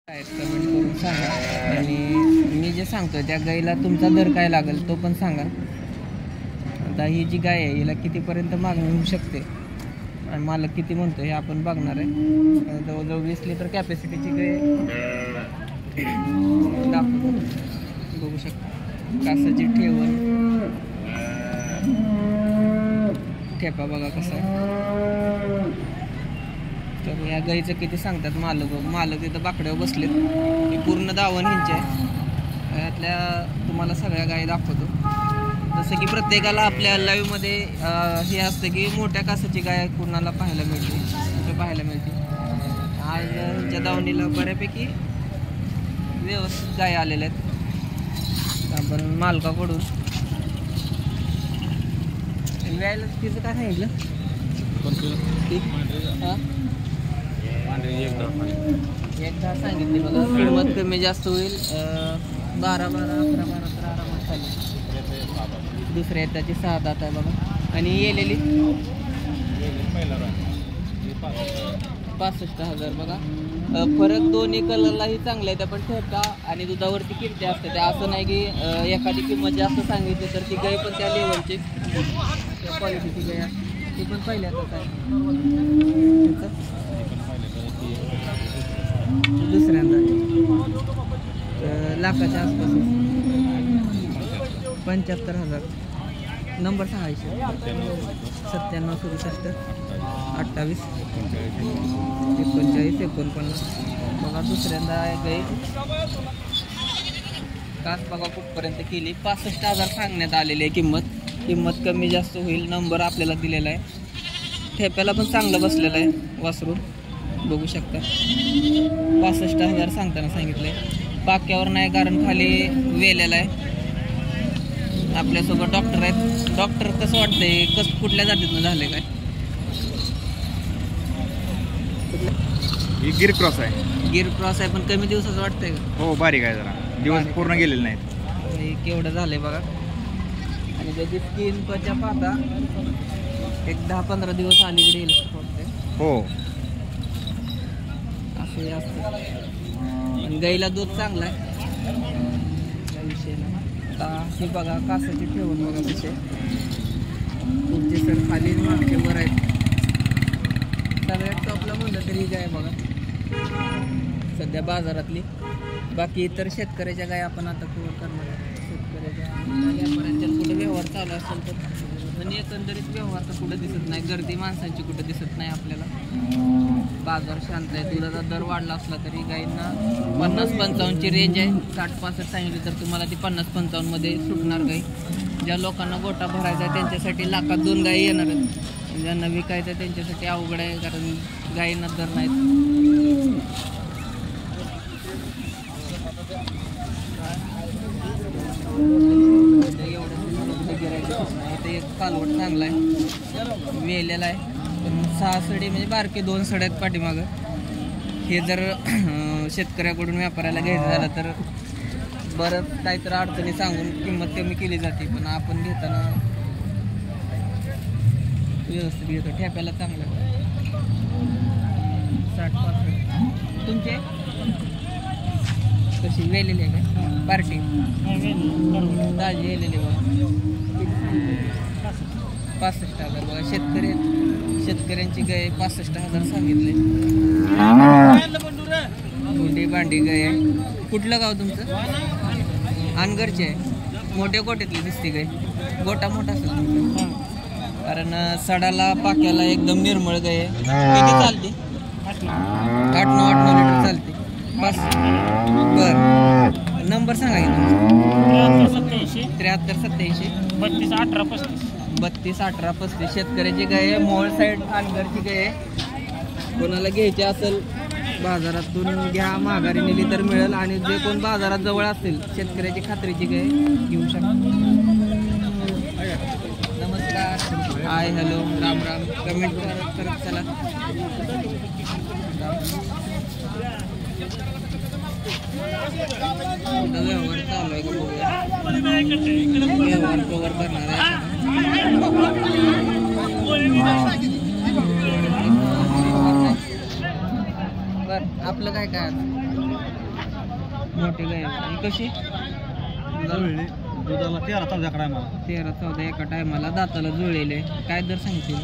काय कमेंट करून सांगा आणि मी जे सांगतो त्या गाईला तुमचा दर काय लागेल तो पण सांगा. आता ही जी गाय आहे हिला कितीपर्यंत मागणी होऊ शकते आणि मालक किती म्हणतो हे आपण बघणार आहे. जवळजवळ 20 लिटर कॅपॅसिटीची गाय दाखवतो, बघू शकता. कासाची ठेपा बघा कसा आहे. तर या गाईचं किती सांगतात मालक इथं बाकड्यावर बसलेत. ही पूर्ण दावण हिंच आहे. यातल्या तुम्हाला सगळ्या गायी दाखवतो. जसं की प्रत्येकाला आपल्या लाईव्हमध्ये हे असतं की मोठ्या कासाची गाय कुणाला पाहायला मिळते. आज ह्यांच्या दावणीला बऱ्यापैकी व्यवस्थित गाय आलेल्या आहेत. आपण मालकाकडून व्यायला तिचं काय सांगितलं? एकदा सांगितली बघा. किंमत कमी जास्त होईल. 12, 11, 12 तर आरामात चालेल. दुसऱ्या येताची 6 दात आहे बघा. आणि येलेली 65,000 बघा. फरक दोन्ही कलरलाही चांगला आहे. त्या पण ठेपा आणि दुधावरती किमती असते. त्या असं नाही की एखादी किंमत जास्त सांगितली तर ती गाय पण त्या लेवलची क्वालिटीची गाय आहे. ती पण पहिल्यांदाच आहे. दुसऱ्यांदा लाखाच्या आसपास 75,000. नंबर सांगायचे 97 67 28 39 49. बघा दुसऱ्यांदा गाई कास बघा कुठपर्यंत केली. 65,000 सांगण्यात आलेली आहे किंमत कमी जास्त होईल. नंबर आपल्याला दिलेला आहे. ठेप्याला पण चांगलं बसलेलं आहे वासरू, बघू शकता. 65,000 सांगताना सांगितलंय. पाक्यावर नाही कारण खाली वेलेला आहे. आपल्यासोबत डॉक्टर आहेत. डॉक्टर कसं वाटतंय, कुठल्या जातीतनं झाले काय? गिर क्रॉस आहे. गिर क्रॉस आहे पण कमी दिवसाचं वाटतंय का? हो, बारीक आहे जरा. दिवस पूर्ण गेलेले नाहीत. केवढं झालंय बघा. आणि त्याची स्किन त्वचा पाहता एक 10-15 दिवस अलीकडे येईल हो, असं असतं. पण गाईला दूध चांगला आहे, त्या विषयाला. आता हे बघा कासाची ठेवून बघा कसे तुमचे सर खाली मागचे वर आहेत. सगळ्यात टॉपला म्हणलं तरी गाय बघा सध्या बाजारातली. बाकी इतर शेतकऱ्याच्या गाय आपण आता कव्हर करणार आहे. शेतकऱ्याच्या कुठे व्यवहार चालू असेल तर पण एकंदरीत व्यवहार तर कुठं दिसत नाही. गर्दी माणसांची कुठं दिसत नाही आपल्याला. बाजार शांत आहे. दुधाचा दर वाढला असला तरी गाईंना 50-55ची रेंज आहे. 60-65 सांगितली तर तुम्हाला ती 50-55 मध्ये सुटणार गाई. ज्या लोकांना गोटा भरायचा आहे त्यांच्यासाठी लाखात 2 गाई येणार आहेत. ज्यांना विकायचं आहे त्यांच्यासाठी अवघड आहे कारण गाईंना दर नाहीत. इथे एक कालवट चांगला आहे, वेलेला आहे. पण 6 सडे म्हणजे बारके 2 सडे आहेत पाठीमागं. हे जर शेतकऱ्याकडून व्यापाऱ्याला घ्यायचं झालं तर बरंच काहीतरी अडचणी सांगून किंमत कमी केली जाते. पण आपण घेताना व्यवस्थित घेतो. ठेप्याला चांगला 60-65. तुमचे कशी वेलेली आहे का पार्टी? ताजी वेलेली बघा. 65,000 बघा. शेतकऱ्यांची गाय 65,000 सांगितले. मोठी भांडी गाय आहे. कुठलं गाव तुमचं? अनगरचे आहे. मोठ्या गोट्यातली दिसते गाय. गोटा मोठा असेल तुमचा कारण सडाला पाक्याला एकदम निर्मळ गाय आहे. किती चालते? 8-9 लिटर चालते. बस बरं. नंबर सांगा की तुमचा? 73-87 32 18 35. शेतकऱ्याची गाय आहे. मोळ साईड अनगरची गाय आहे. कोणाला घ्यायची असेल बाजारातून घ्या. माघारी नेली तर मिळेल. आणि जे कोण बाजारात जवळ असेल शेतकऱ्याची खात्रीची गाय घेऊ शकता. नमस्कार, हाय, हॅलो, राम राम. कमेंट करत चला. व्यवहार चालू आहे का बघूया. व्यवहार कव्हर करणार आहे. बर आपलं काय काय आज मोठी गाय आणि कशी दुधाला 13-14 कडा मला 13-14 एका टायमाला दाताला जुळलेले काय दर सांगितले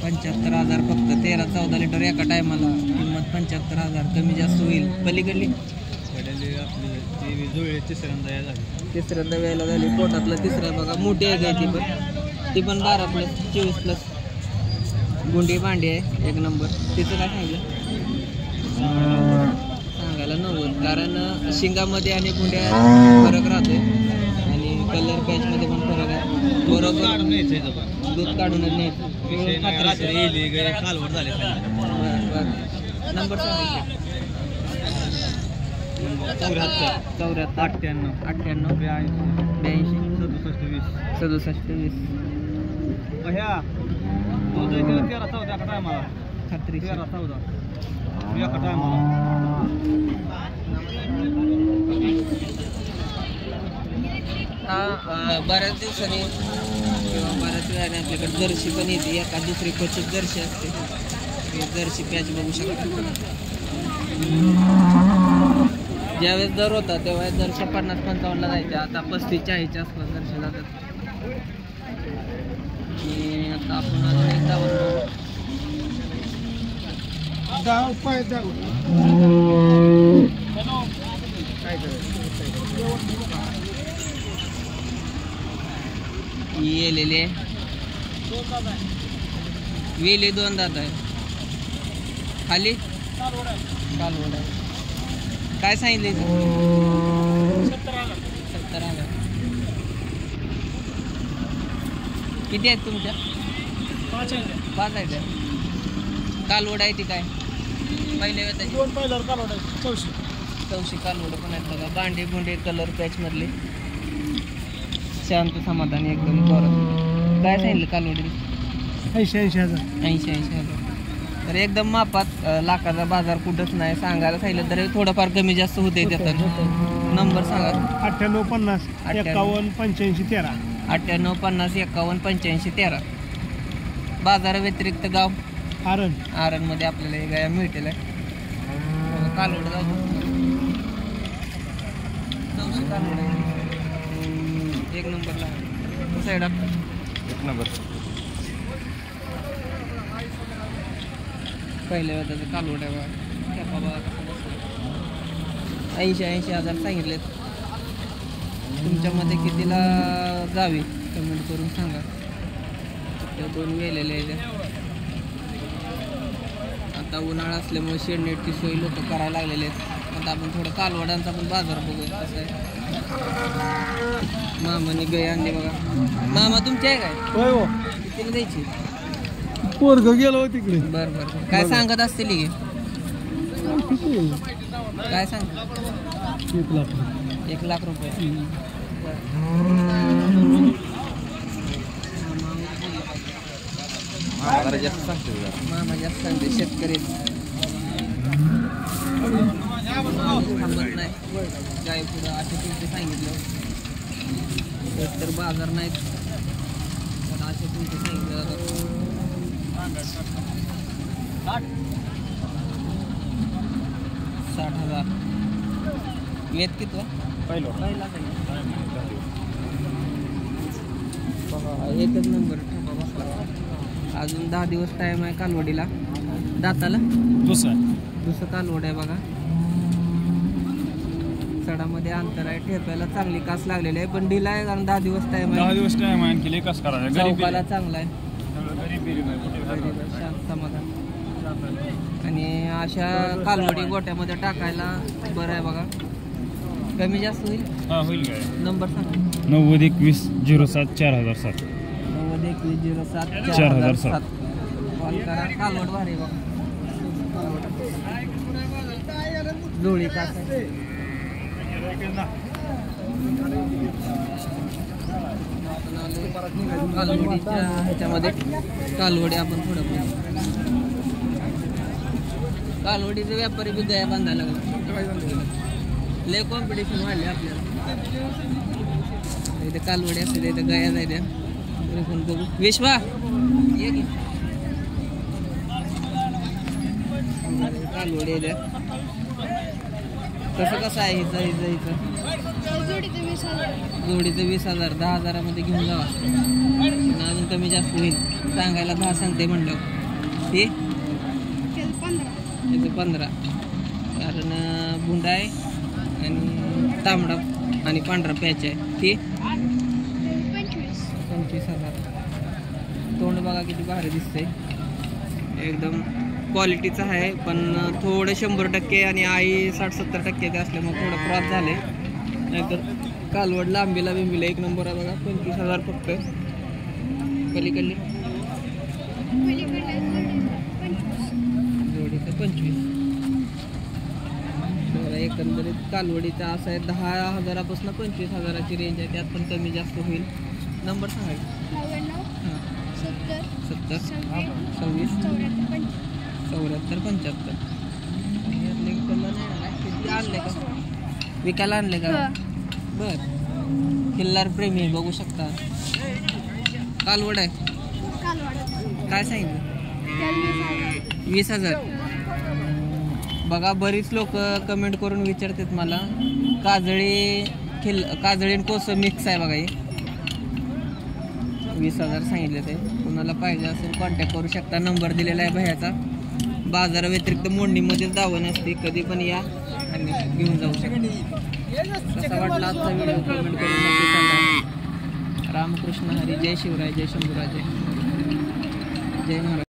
75,000 फक्त 13-14 लिटर एका टायमाला किंमत 75,000 कमी जास्त होईल पलीकडली तिसऱ्यांदा वेळेला झाली पोटातलं तिसरा बघा मोठी आहे गाय ती पण 12+, 24+. गुंडी भांडी आहे एक नंबर तिचं काय सांगितलं सांगायला 90 कारण शिंगामध्ये आणि गुंड्या फरक राहतोय आणि कलर पॅचमध्ये पण फरक आहे बरोबर दूध काढूनच नाही कालवड झाले नंबर सांगितलं 74 98 82 67 खात्री बऱ्याच दिवसांनी किंवा बऱ्याच वेळाने आपल्याकडे जर्सी पण येते एका दुसरी क्वचित जर्सी असते जर्सी पॅच बघू शकता ज्यावेळेस दर होता तेव्हा जर्सी 50-55ला जायच्या आता 35-40च्या आसपास जर्सी जातात आणि आता आपण अजून एकदा येलेले वेले 2 दात आहे खाली कालवड आहे काय सांगितले 70,000 किती आहेत तुमच्या 5 आहेत कालवड आहे ती काय पहिले कालवड आहे 84 कालवड पण आहेत बघा भांडे बुंडे कलर पॅच मधले शांत समाधानी एकदम बरं काय सांगितलं कालवडी 80,000 तर एकदम मापात लाखाचा बाजार कुठंच नाही सांगायला सांगितलं तर थोडंफार कमी जास्त होते त्याचा नंबर सांगा 9850 51 85 13 9850 51 85 13 बाजाराव्यतिरिक्त गाव आरणमध्ये आपल्याला हे गाया मिळतील कालवड जाऊ कालवड एक नंबरला साईड एक नंबर पहिल्या वेळेचं कालवड आहे बघा 80,000 सांगितलेत तुमच्यामध्ये कितीला जावी कमेंट करून सांगा त्या 2 वेलेले आहेत आता उन्हाळा असल्यामुळे शेडनेटची सोय लोक करायला लागलेले आहेत आता आपण थोडं कालवडांचा पण बाजार बघूया कसं आहे मामाने गाय आणली बघा मामा तुमची आहे काय कितीला द्यायची पोरग गेलो तिकडे बरं काय सांगत असतील की काय सांग 1 लाख रुपये मामा जास्त सांगते शेतकरी थांबत नाही गाय पुढं असे तुमचे सांगितलं तर बाजार नाहीत पण असे तुमचे सांगितलं 60,000 वेद किती पहिला एकच नंबर अजून 10 दिवस टाइम आहे कालवडीला दाताला दुसरं कालवड आहे बघा सडामध्ये अंतर आहे ठेप्याला चांगली कास लागलेली आहे पण ढिला आहे कारण 10 दिवस टाइम आहे आणखी कस करायचं चौकाला चांगला आहे शांत समाधान आणि अशा कालवडी गोट्यामध्ये टाकायला बरं आहे बघा कमी जास्त होईल नंबर सांगा 902107 4007 902107 4007 कॉल करा कालवड भारी बघा जोळी कास आहे कालवडीच्या ह्याच्यामध्ये कालवडी आपण थोडं कालवडीचे व्यापारी बी गाया बांधायला लागला लय कॉम्पिटिशन वाढले आपल्याला इथे कालवडी असते इथे गाया जायच्या बघू विश्वा ये की कालवड आहे कसं आहे हिचं जोडीचं 20,000 10,000 घेऊन जावा पण अजून कमी जास्त होईल सांगायला 10 सांगते म्हणलं ते त्याचं 15 कारण भुंडा आहे आणि तांबडा आणि पांढरा पॅच आहे ते 25,000 तोंड बघा किती भारी दिसतंय एकदम क्वालिटीचं आहे पण थोडं 100% आणि आई 60-70% ते असल्यामुळे थोडं क्रॉस झाले नाहीतर कालवड लांबीला बिंबीला 1 नंबर आहे बघा 25,000 फक्त पलीकडली जोडीचं 25 एकंदरीत कालवडीचा असा आहे 10,000 पासून 25,000ची रेंज आहे त्यात पण कमी जास्त होईल नंबर सांगायचा 70 26 74 75 आणले का विकायला आणले का बर किल्लार प्रेमी बघू शकता कालवड आहे काय सांगितलं 20,000 बघा बरीच लोक कमेंट करून विचारतात मला काजळी आणि कोस मिक्स आहे बघा हे 20,000 सांगितले ते कोणाला पाहिजे असेल कॉन्टॅक्ट करू शकता नंबर दिलेला आहे भैयाचा बाजाराव्यतिरिक्त मोडणीमध्येच दावण असते कधी पण या आणि घेऊन जाऊ शकता कसा वाटला आजचा व्हिडिओ कमेंट करून नक्की सांगा रामकृष्ण हरी जय शिवराय जय शंभूराजे जय महाराज